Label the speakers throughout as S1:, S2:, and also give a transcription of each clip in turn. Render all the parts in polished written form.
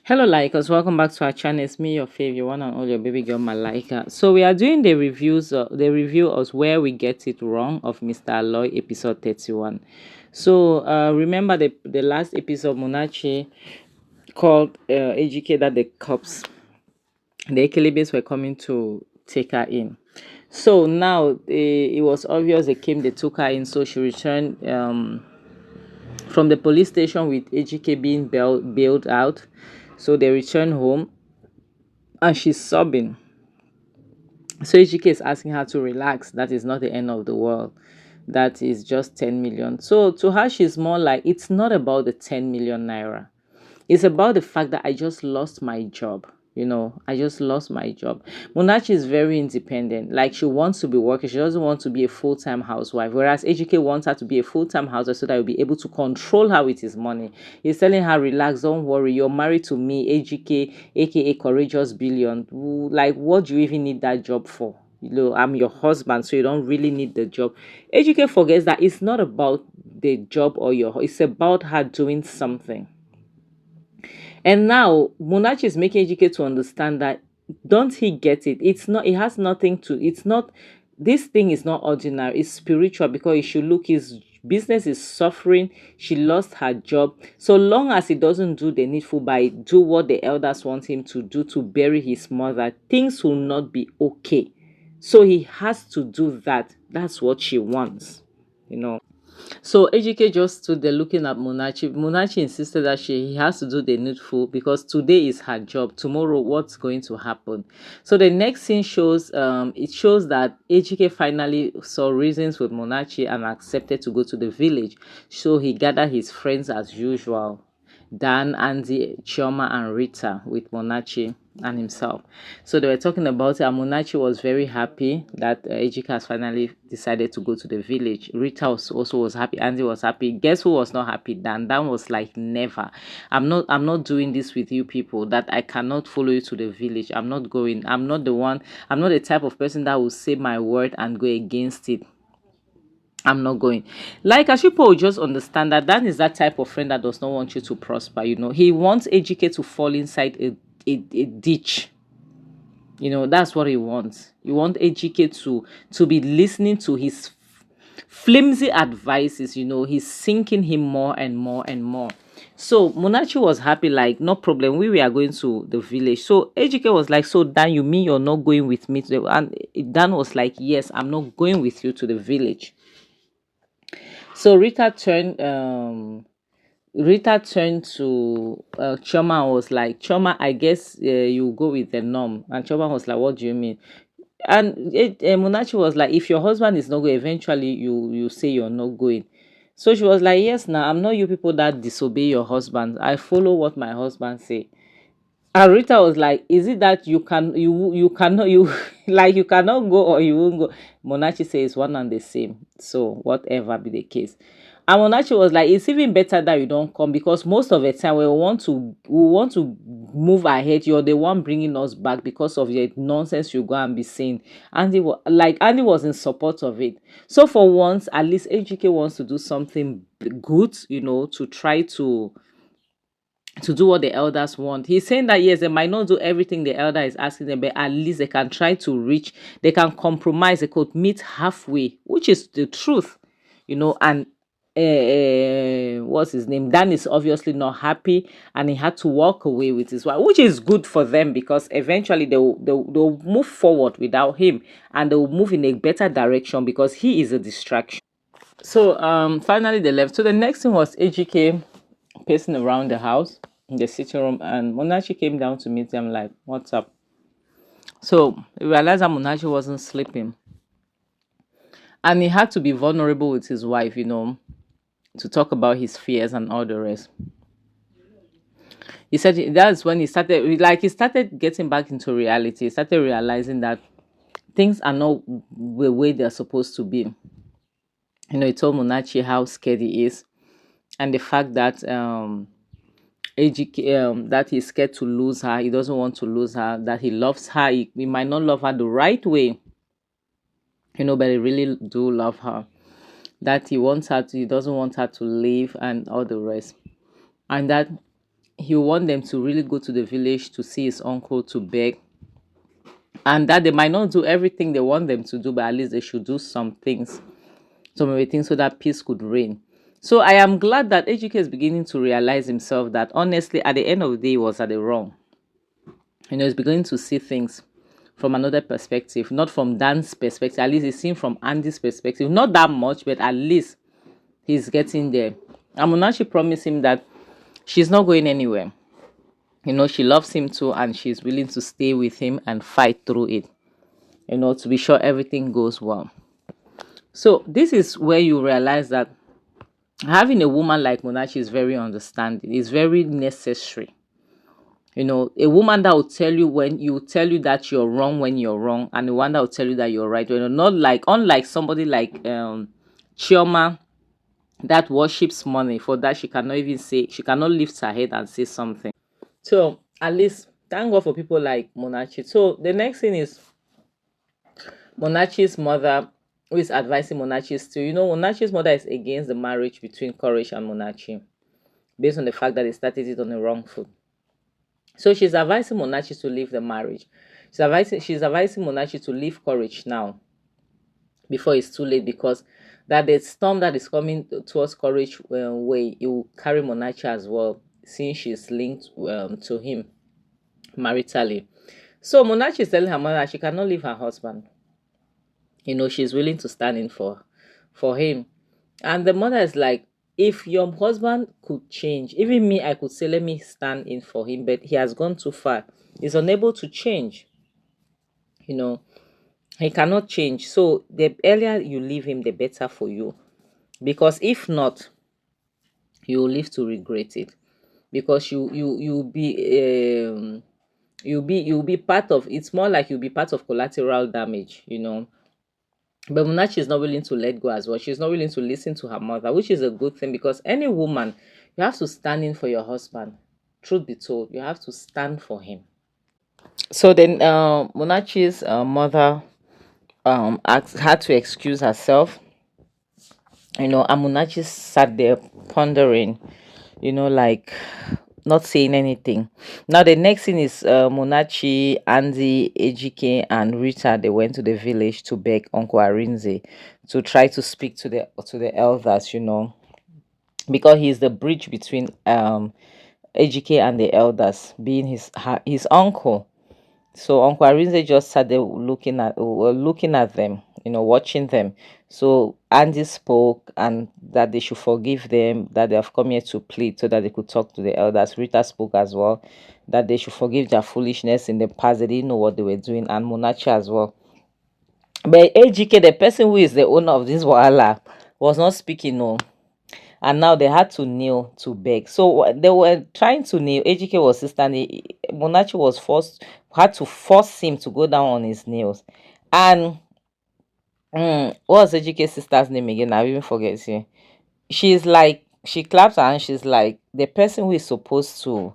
S1: Hello, Likers. Welcome back to our channel. It's me, your favorite one and all your baby girl, Malika. So we are doing the review of Where We Get It Wrong of Mr. Aloy, episode 31. So remember the last episode, Munachi called Ejike that the Ekelebes were coming to take her in. So now it was obvious they took her in. So she returned from the police station with Ejike being bailed out. So they returned home and she's sobbing. So Ejike is asking her to relax. That is not the end of the world. That is just 10 million. So to her, she's more like, it's not about the 10 million naira. It's about the fact that I just lost my job. I just lost my job. Munachi is very independent. Like, she wants to be working. She doesn't want to be a full-time housewife. Whereas Ejike wants her to be a full-time housewife so that he'll be able to control her with his money. He's telling her, relax, don't worry. You're married to me, Ejike, aka Courageous Billion. Like, what do you even need that job for? I'm your husband, so you don't really need the job. Ejike forgets that it's not about the job it's about her doing something. And now Munachi is making Ejike to understand that, don't he get it? It has nothing to, it's not, this thing is not ordinary, it's spiritual, because you should look, his business is suffering, she lost her job. So long as he doesn't do the needful, by do what the elders want him to do to bury his mother, things will not be okay. So he has to do that. That's what she wants. So Ejike just stood there looking at Munachi. Munachi insisted that he has to do the needful because today is her job. Tomorrow, what's going to happen? So the next scene shows it shows that Ejike finally saw reasons with Munachi and accepted to go to the village. So he gathered his friends as usual. Dan, Andy, Chioma, and Rita with Monachi and himself. So they were talking about it, and Monachi was very happy that Ejika has finally decided to go to the village. Rita also was happy. Andy was happy. Guess who was not happy? Dan. Dan was like, never. I'm not doing this with you people, that I cannot follow you to the village. I'm not going. I'm not the one. I'm not the type of person that will say my word and go against it. I'm not going. Like, as people just understand that that is that type of friend that does not want you to prosper. He wants Ejike to fall inside a ditch. That's what he wants. You want Ejike to be listening to his flimsy advices. He's sinking him more and more and more. So Munachi was happy, like, no problem, we are going to the village. So Ejike was like, so Dan, you mean you're not going with me to the, and Dan was like, yes, I'm not going with you to the village. So Rita turned to Choma and was like, Choma, I guess you go with the norm. And Choma was like, what do you mean? And Munachi was like, if your husband is not going, eventually you say you're not going. So she was like, yes, now I'm not you people that disobey your husband. I follow what my husband say. And Rita was like, is it that you cannot, like, you cannot go or you won't go? Monachi says one and the same. So whatever be the case. And Monachi was like, it's even better that you don't come, because most of the time we want to move ahead. You're the one bringing us back because of your nonsense you go and be saying. Andy was in support of it. So for once, at least HGK wants to do something good, to try to do what the elders want. He's saying that yes, they might not do everything the elder is asking them, but at least they can try to reach, they can compromise, they could meet halfway, which is the truth, and what's his name? Dan is obviously not happy, and he had to walk away with his wife, which is good for them, because eventually they'll move forward without him, and they'll move in a better direction because he is a distraction. So finally they left. So the next thing was AGK pacing around the house in the sitting room, and Monachi came down to meet them like, what's up? So he realized that Monachi wasn't sleeping, and he had to be vulnerable with his wife, to talk about his fears and all the rest. He said that's when he started getting back into reality. He started realizing that things are not the way they're supposed to be. He told Monachi how scared he is, and the fact that that he's scared to lose her. He doesn't want to lose her. That he loves her. He might not love her the right way, but he really do love her. That he doesn't want her to leave and all the rest. And that he want them to really go to the village to see his uncle to beg, and that they might not do everything they want them to do, but at least they should do some of the things so that peace could reign. So I am glad that Ejike is beginning to realize himself that honestly, at the end of the day, he was at the wrong. He's beginning to see things from another perspective, not from Dan's perspective. At least he's seeing from Andy's perspective. Not that much, but at least he's getting there. And Munachi promised him that she's not going anywhere. She loves him too, and she's willing to stay with him and fight through it, to be sure everything goes well. So this is where you realize that having a woman like Munachi is very understanding. It's very necessary. A woman that will tell you that you're wrong when you're wrong, and the one that will tell you that you're right. Not like, unlike somebody like Chioma that worships money. For that, she cannot lift her head and say something. So at least thank God for people like Munachi. So the next thing is Munachi's mother, who is advising Munachi still. Munachi's mother is against the marriage between Courage and Munachi, based on the fact that they started it on the wrong foot. So she's advising Munachi to leave the marriage. She's advising Munachi to leave Courage now, before it's too late, because that the storm that is coming towards Courage way, it will carry Munachi as well, since she's linked to him maritally. So Munachi is telling her mother that she cannot leave her husband. She's willing to stand in for him. And the mother is like, if your husband could change, even me, I could say, let me stand in for him, but he has gone too far. He's unable to change. He cannot change. So the earlier you leave him, the better for you. Because if not, you will live to regret it. Because you'll be part of, it's more like you'll be part of collateral damage, But Munachi is not willing to let go as well. She's not willing to listen to her mother, which is a good thing, because any woman, you have to stand in for your husband. Truth be told, you have to stand for him. So then Munachi's mother had to excuse herself, and Munachi sat there pondering, like not saying anything. Now the next thing is Munachi, Andy, Ejike, and Rita. They went to the village to beg Uncle Arinze to try to speak to the elders, because he's the bridge between Ejike and the elders, being his uncle. So Uncle Arinze just sat there looking at them, watching them. So Andy spoke, and that they should forgive them, that they have come here to plead so that they could talk to the elders. Rita spoke as well, that they should forgive their foolishness in the past. They didn't know what they were doing, and Munachi as well. But Ejike, the person who is the owner of this wahala, was not speaking, no. And now they had to kneel to beg. So they were trying to kneel. Ejike was standing. Munachi had to force him to go down on his knees. And what was Ejike's sister's name again? I even forget it. She's like, she claps her and she's like, the person who is supposed to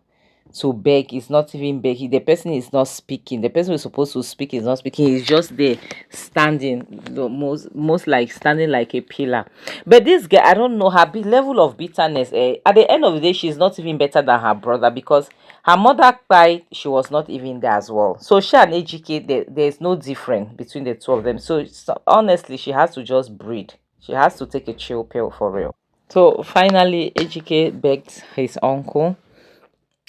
S1: beg is not even begging. The person is not speaking. The person who is supposed to speak is not speaking. He's just there standing, the most like standing like a pillar. But this girl, I don't know, her level of bitterness, at the end of the day, she's not even better than her brother, because her mother cried, she was not even there as well. So she and Ejike, there's no difference between the two of them. So honestly, she has to just breathe. She has to take a chill pill for real. So finally, Ejike begged his uncle.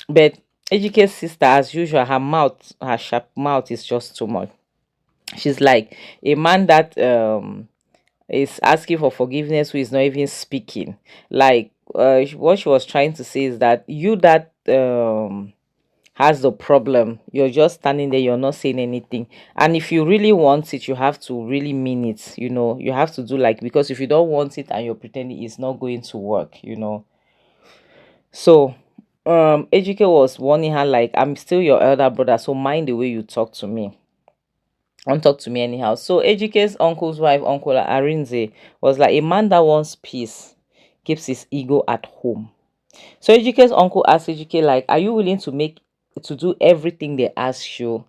S1: But Ejike's sister, as usual, her sharp mouth is just too much. She's like, a man that is asking for forgiveness who is not even speaking. Like, what she was trying to say is that you that has the problem, you're just standing there, you're not saying anything. And if you really want it, you have to really mean it. You have to do like, because if you don't want it and you're pretending, it's not going to work. So Ejike was warning her like, I'm still your elder brother, so mind the way you talk to me. Don't talk to me anyhow. So Ejike's uncle's wife, Uncle Arinze, was like, a man that wants peace keeps his ego at home. So Ejike's uncle asked Ejike like, are you willing to do everything they ask you?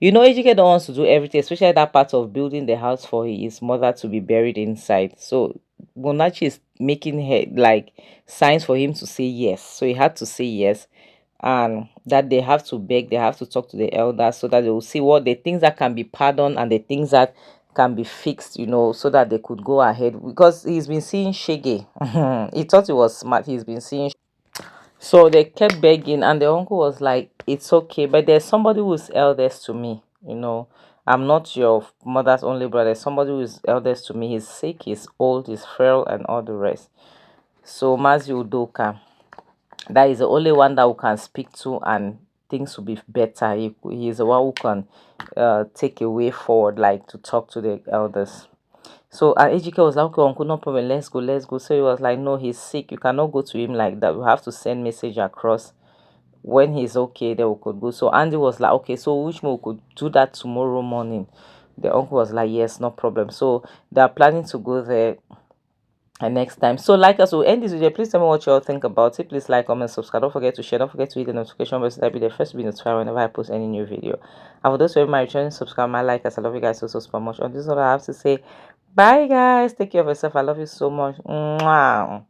S1: Ejike don't want to do everything, especially that part of building the house for his mother to be buried inside. So Munachi is making like signs for him to say yes. So he had to say yes. and that they have to beg, they have to talk to the elders so that they will see what the things that can be pardoned and the things that can be fixed, so that they could go ahead, because he's been seeing shege. He thought he was smart. He's been seeing. So they kept begging, and the uncle was like, "It's okay, but there's somebody who's eldest to me. I'm not your mother's only brother. Somebody who's eldest to me. He's sick, he's old, he's frail, and all the rest." So Mazi Udoka, that is the only one that we can speak to, and things will be better. He's the one who can take a way forward, like to talk to the elders. So Ejike was like, "Okay, uncle, no problem, let's go, let's go." So he was like, "No, he's sick. You cannot go to him like that. We have to send message across. When he's okay, then we could go." So Andy was like, "Okay, so which we could do that tomorrow morning?" The uncle was like, "Yes, no problem." So they are planning to go there next time. So like us, we'll end this video. Please tell me what you all think about it. Please like, comment, subscribe. Don't forget to share. Don't forget to hit the notification bell so that be the first to be notified whenever I post any new video. And for those who are my returning subscribe, my like us. I love you guys so super much. On this is all I have to say. Bye guys. Take care of yourself. I love you so much. Mwah.